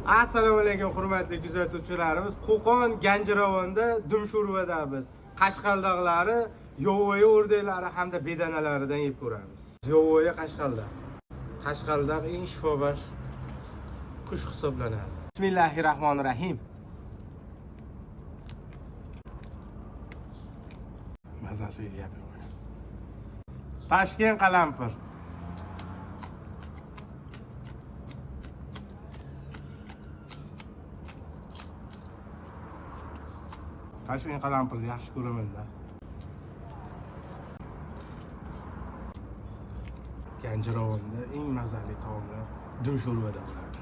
Assalomu alaykum hurmatli kuzatuvchilarimiz. Qo'qon Ganjiravonda Dumshurvadamiz. Qashqaldoqlari, yovoyi o'rdaklari hamda bedanalaridan yeb ko'ramiz. Yovoyi qashqaldoq. Qashqaldoq eng shifobaxsh qush hisoblanadi. Bismillahirrohmanirrohim. Mazasi yeyapti. Toshkent qalampir. Toshkent qalampirni yaxshi ko'raman-da. Ganjiravonda eng mazali taomlar Dumshurvada bo'ladi.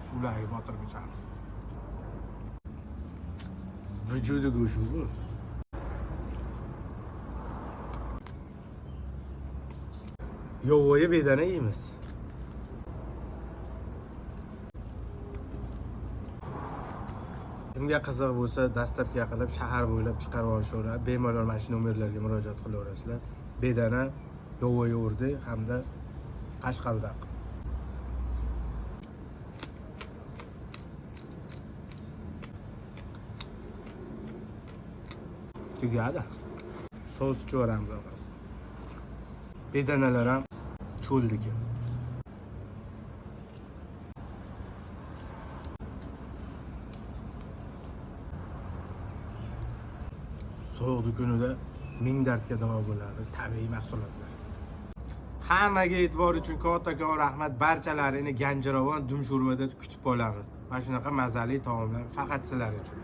Suvlarga botirib ichamiz. Vujudi go'sht bu. Yovoyi bedana yeymiz. Kimga qiziq bo'lsa, dastlabga qilib shahar bo'ylab chiqarib olishinglar, bemalol mana shu nomerlarga murojaat qilaverasizlar. Bedana, yovoyi o'rdak hamda qashqaldoq. Tugadi. Sos chiqaramiz orqasiga. Bedanalar ham cho'ldiki. So'g'di kunida ming dardga davo bo'ladi, tabiiy mahsulotlar. Hammaga e'tibor uchun kattakon rahmat, barchalarini Ganjiravon Dumshurvada kutib qolamiz. Mana shunaqa mazali taomlar faqat sizlar uchun.